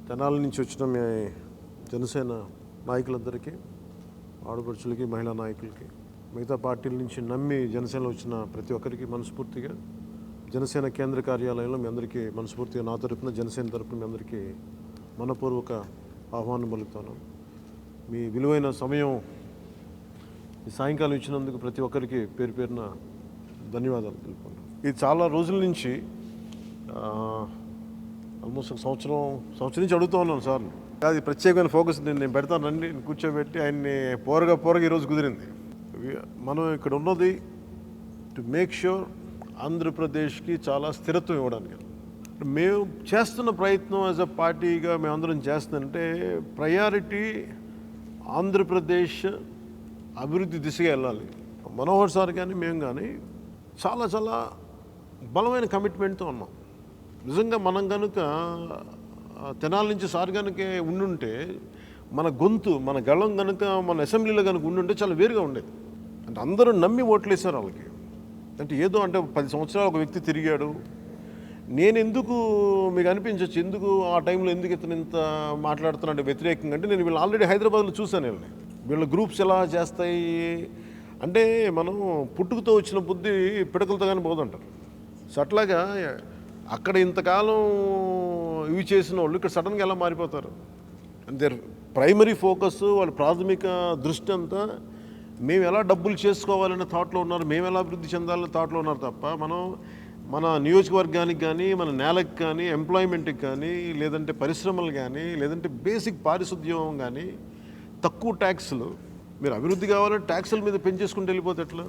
తెనాలి నుంచి వచ్చిన మీ జనసేన నాయకులందరికీ, ఆడపడుచులకి, మహిళా నాయకులకి, మిగతా పార్టీల నుంచి నమ్మి జనసేనలో వచ్చిన ప్రతి ఒక్కరికి మనస్ఫూర్తిగా జనసేన కేంద్ర కార్యాలయంలో మీ అందరికీ మనస్ఫూర్తిగా నా తరపున, జనసేన తరపున మీ అందరికీ మనపూర్వక ఆహ్వానం పలుకుతాను. మీ విలువైన సమయం ఈ సాయంకాలం ఇచ్చినందుకు ప్రతి ఒక్కరికి పేరు పేరున ధన్యవాదాలు తెలుపుకుంటాను. ఇది చాలా రోజుల నుంచి ఆల్మోస్ట్ ఒక సంవత్సరం నుంచి అడుగుతూ ఉన్నాను సార్. అది ప్రత్యేకమైన ఫోకస్ నేను పెడతాను, రండి కూర్చోబెట్టి ఆయన్ని పోరగా ఈరోజు కుదిరింది. మనం ఇక్కడ ఉన్నది టు మేక్ ష్యూర్ ఆంధ్రప్రదేశ్కి చాలా స్థిరత్వం ఇవ్వడానికి. మేము చేస్తున్న ప్రయత్నం యాజ్ అ పార్టీగా మేమందరం చేస్తుందంటే ప్రయారిటీ ఆంధ్రప్రదేశ్ అభివృద్ధి దిశగా వెళ్ళాలి. మనోహర్ సార్ కానీ మేము కానీ చాలా చాలా బలమైన కమిట్మెంట్తో ఉన్నాం. నిజంగా మనం కనుక తెనాలి నుంచి సార్ కనుక ఉండుంటే, మన గొంతు, మన గళం కనుక మన అసెంబ్లీలో కనుక ఉండుంటే చాలా వేరుగా ఉండేది. అంటే అందరూ నమ్మి ఓట్లేశారు వాళ్ళకి. అంటే ఏదో అంటే 10 సంవత్సరాలు ఒక వ్యక్తి తిరిగాడు, నేను ఎందుకు మీకు అనిపించవచ్చు, ఎందుకు ఆ టైంలో ఎందుకు ఇతను ఇంత మాట్లాడుతున్నాడు వ్యతిరేకంగా అంటే, నేను వీళ్ళు ఆల్రెడీ హైదరాబాద్లో చూశాను. వీళ్ళ గ్రూప్స్ ఎలా చేస్తాయి అంటే, మనం పుట్టుకతో వచ్చిన బుద్ధి పిడకలతో కానీ పోదంటారు. సో అట్లాగా అక్కడ ఇంతకాలం ఇవి చేసిన వాళ్ళు ఇక్కడ సడన్గా ఎలా మారిపోతారు అంటే, ప్రైమరీ ఫోకస్, వాళ్ళ ప్రాథమిక దృష్టి అంతా మేము ఎలా డబ్బులు చేసుకోవాలనే థాట్లో ఉన్నారు, మేము ఎలా అభివృద్ధి చెందాలనే థాట్లో ఉన్నారు తప్ప, మనం మన నియోజకవర్గానికి కానీ, మన నేలకు కానీ, ఎంప్లాయ్మెంట్కి కానీ, లేదంటే పరిశ్రమలు కానీ, లేదంటే బేసిక్ పారిశుద్ధ్యం కానీ, తక్కువ ట్యాక్సులు. మీరు అభివృద్ధి కావాలంటే ట్యాక్సుల మీద పెంచేసుకుంటూ వెళ్ళిపోతే ఎట్లా?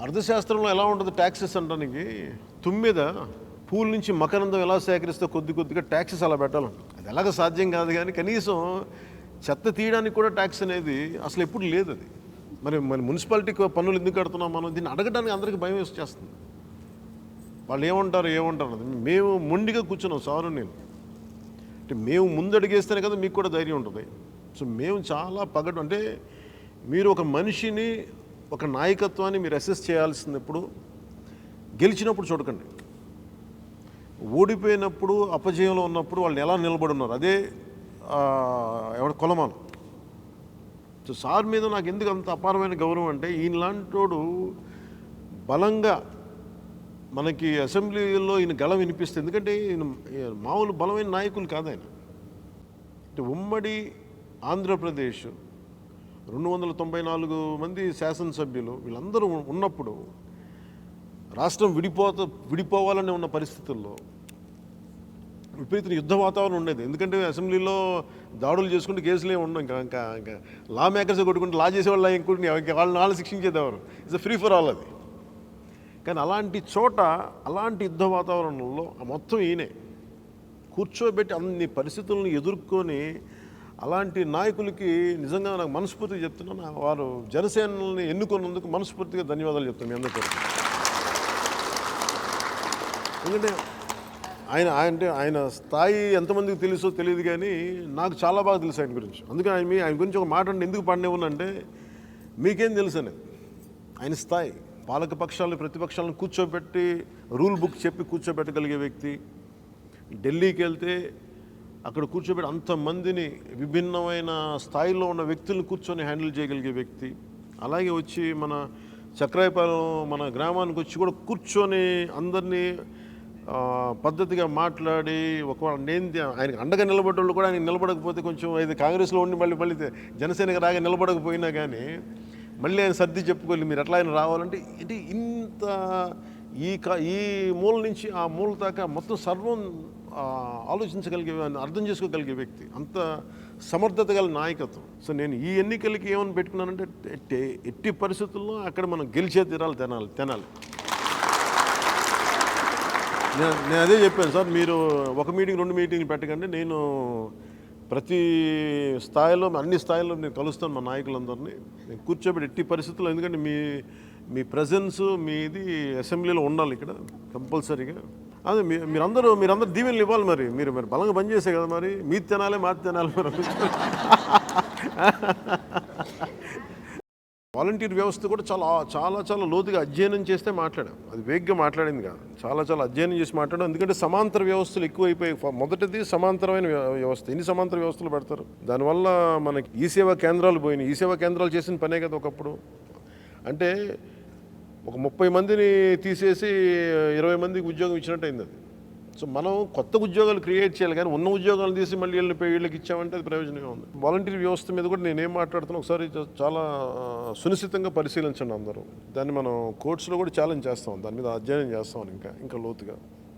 అర్థశాస్త్రంలో ఎలా ఉంటుంది ట్యాక్సెస్ అనడానికి, తుమ్మిద పూల నుంచి మకరందం ఎలా సేకరిస్తే కొద్ది కొద్దిగా ట్యాక్సెస్ అలా పెట్టాలంట. అది ఎలాగ సాధ్యం కాదు. కానీ కనీసం చెత్త తీయడానికి కూడా ట్యాక్స్ అనేది అసలు ఎప్పుడు లేదు. అది మరి మున్సిపాలిటీకి పన్నులు ఎందుకు కడుతున్నాం మనం? దీన్ని అడగడానికి అందరికీ భయం వేసేస్తుంది. వాళ్ళు ఏమంటారు అది మేము మొండిగా కూర్చున్నాం సారు నేను. అంటే మేము ముందడిగేస్తేనే కదా మీకు కూడా ధైర్యం ఉంటుంది. సో మేము చాలా పగడు అంటే, మీరు ఒక మనిషిని, ఒక నాయకత్వాన్ని మీరు అసెస్ చేయాల్సినప్పుడు గెలిచినప్పుడు చూడకండి, ఓడిపోయినప్పుడు, అపజయంలో ఉన్నప్పుడు వాళ్ళు ఎలా నిలబడి ఉన్నారు, అదే కొలమానం. సో సార్ మీద నాకు ఎందుకు అంత అపారమైన గౌరవం అంటే, ఈయనలాంటోడు బలంగా మనకి అసెంబ్లీలో ఈయన గళం వినిపిస్తుంది. ఎందుకంటే ఈయన మామూలు బలమైన నాయకులు కాదు ఆయన. అంటే ఉమ్మడి ఆంధ్రప్రదేశ్ 294 మంది శాసనసభ్యులు వీళ్ళందరూ ఉన్నప్పుడు, రాష్ట్రం విడిపోవాలని ఉన్న పరిస్థితుల్లో విపరీత యుద్ధ వాతావరణం ఉండేది. ఎందుకంటే అసెంబ్లీలో దాడులు చేసుకుంటే కేసులు ఏమి ఉండవు. ఇంకా లా మేకర్స్ కొట్టుకుంటే లా చేసేవాళ్ళు ఇంకొకటి వాళ్ళని శిక్షించేదేవారు. ఇట్స్ ఫ్రీ ఫర్ ఆల్ అది. కానీ అలాంటి చోట, అలాంటి యుద్ధ వాతావరణంలో మొత్తం ఈయనే కూర్చోబెట్టి అన్ని పరిస్థితులను ఎదుర్కొని, అలాంటి నాయకులకి నిజంగా నాకు మనస్ఫూర్తిగా చెప్తున్నాను, వారు జనసేనని ఎన్నుకున్నందుకు మనస్ఫూర్తిగా ధన్యవాదాలు చెప్తాను మీ అందరికీ. ఎందుకంటే ఆయన స్థాయి ఎంతమందికి తెలుసో తెలియదు, కానీ నాకు చాలా బాగా తెలుసు ఆయన గురించి. అందుకే ఆయన గురించి ఒక మాట అంటే ఎందుకు పడినేవునంటే, మీకేం తెలుసు అనేది ఆయన స్థాయి. పాలక పక్షాలను, ప్రతిపక్షాలను కూర్చోబెట్టి రూల్ బుక్ చెప్పి కూర్చోబెట్టగలిగే వ్యక్తి. ఢిల్లీకి వెళ్తే అక్కడ కూర్చోబెట్టి అంతమందిని, విభిన్నమైన స్థాయిలో ఉన్న వ్యక్తులను కూర్చొని హ్యాండిల్ చేయగలిగే వ్యక్తి. అలాగే వచ్చి మన చక్రాయపాలెం మన గ్రామానికి వచ్చి కూడా కూర్చొని అందరినీ పద్ధతిగా మాట్లాడి, ఒకవేళ ఆయనకు అండగా నిలబడ్డోళ్ళు కూడా ఆయన నిలబడకపోతే, కొంచెం ఇది కాంగ్రెస్లో ఉండి మళ్ళీ జనసేనకి రాగా నిలబడకపోయినా కానీ మళ్ళీ ఆయన సర్ది చెప్పుకోవాలి, మీరు ఎట్లా ఆయన రావాలంటే ఇది ఇంత ఈ మూల నుంచి ఆ మూల దాకా మొత్తం సర్వం ఆలోచించగలిగే, అర్థం చేసుకోగలిగే వ్యక్తి. అంత సమర్థత గల నాయకత్వం. సో నేను ఈ ఎన్నికలకి ఏమని పెట్టుకున్నానంటే, ఎట్టి పరిస్థితుల్లో అక్కడ మనం గెలిచే తెనాలి. నేను అదే చెప్పాను సార్, మీరు ఒక మీటింగ్ 2 మీటింగ్లు పెట్టకండి, నేను ప్రతి స్థాయిలో, అన్ని స్థాయిలో నేను కలుస్తాను మా నాయకులందరినీ. నేను కూర్చోబెట్టి ఎట్టి పరిస్థితుల్లో, ఎందుకంటే మీ ప్రజెన్స్ మీది అసెంబ్లీలో ఉండాలి ఇక్కడ కంపల్సరీగా. అదే మీరందరూ దీవెనలు ఇవ్వాలి. మీరు బలంగా పనిచేసే కదా, మరి మీది తినాలి, మాది తినాలి. మరి వాలంటీర్ వ్యవస్థ కూడా చాలా చాలా చాలా లోతుగా అధ్యయనం చేస్తే మాట్లాడాం. అది వేగ్గా మాట్లాడింది కాదు, చాలా చాలా అధ్యయనం చేసి మాట్లాడాం. ఎందుకంటే సమాంతర వ్యవస్థలు ఎక్కువైపోయాయి. మొదటిది సమాంతరమైన వ్యవస్థ. ఎన్ని సమాంతర వ్యవస్థలు పెడతారు? దానివల్ల మనకి ఈ సేవా కేంద్రాలు పోయినాయి. ఈ సేవా కేంద్రాలు చేసిన పనే కదా ఒకప్పుడు. అంటే ఒక 30 మందిని తీసేసి 20 మందికి ఉద్యోగం ఇచ్చినట్టు అయింది అది. సో మనం కొత్త ఉద్యోగాలు క్రియేట్ చేయాలి, కానీ ఉన్న ఉద్యోగాలు తీసి మళ్ళీ వీళ్ళకి ఇచ్చామంటే అది ప్రయోజనంగా ఉంది. వాలంటీర్ వ్యవస్థ మీద కూడా నేనేం మాట్లాడుతున్నా ఒకసారి చాలా సునిశ్చితంగా పరిశీలించండి అందరూ. దాన్ని మనం కోర్ట్స్లో కూడా ఛాలెంజ్ చేస్తాం, దాని మీద అధ్యయనం చేస్తాం ఇంకా లోతుగా.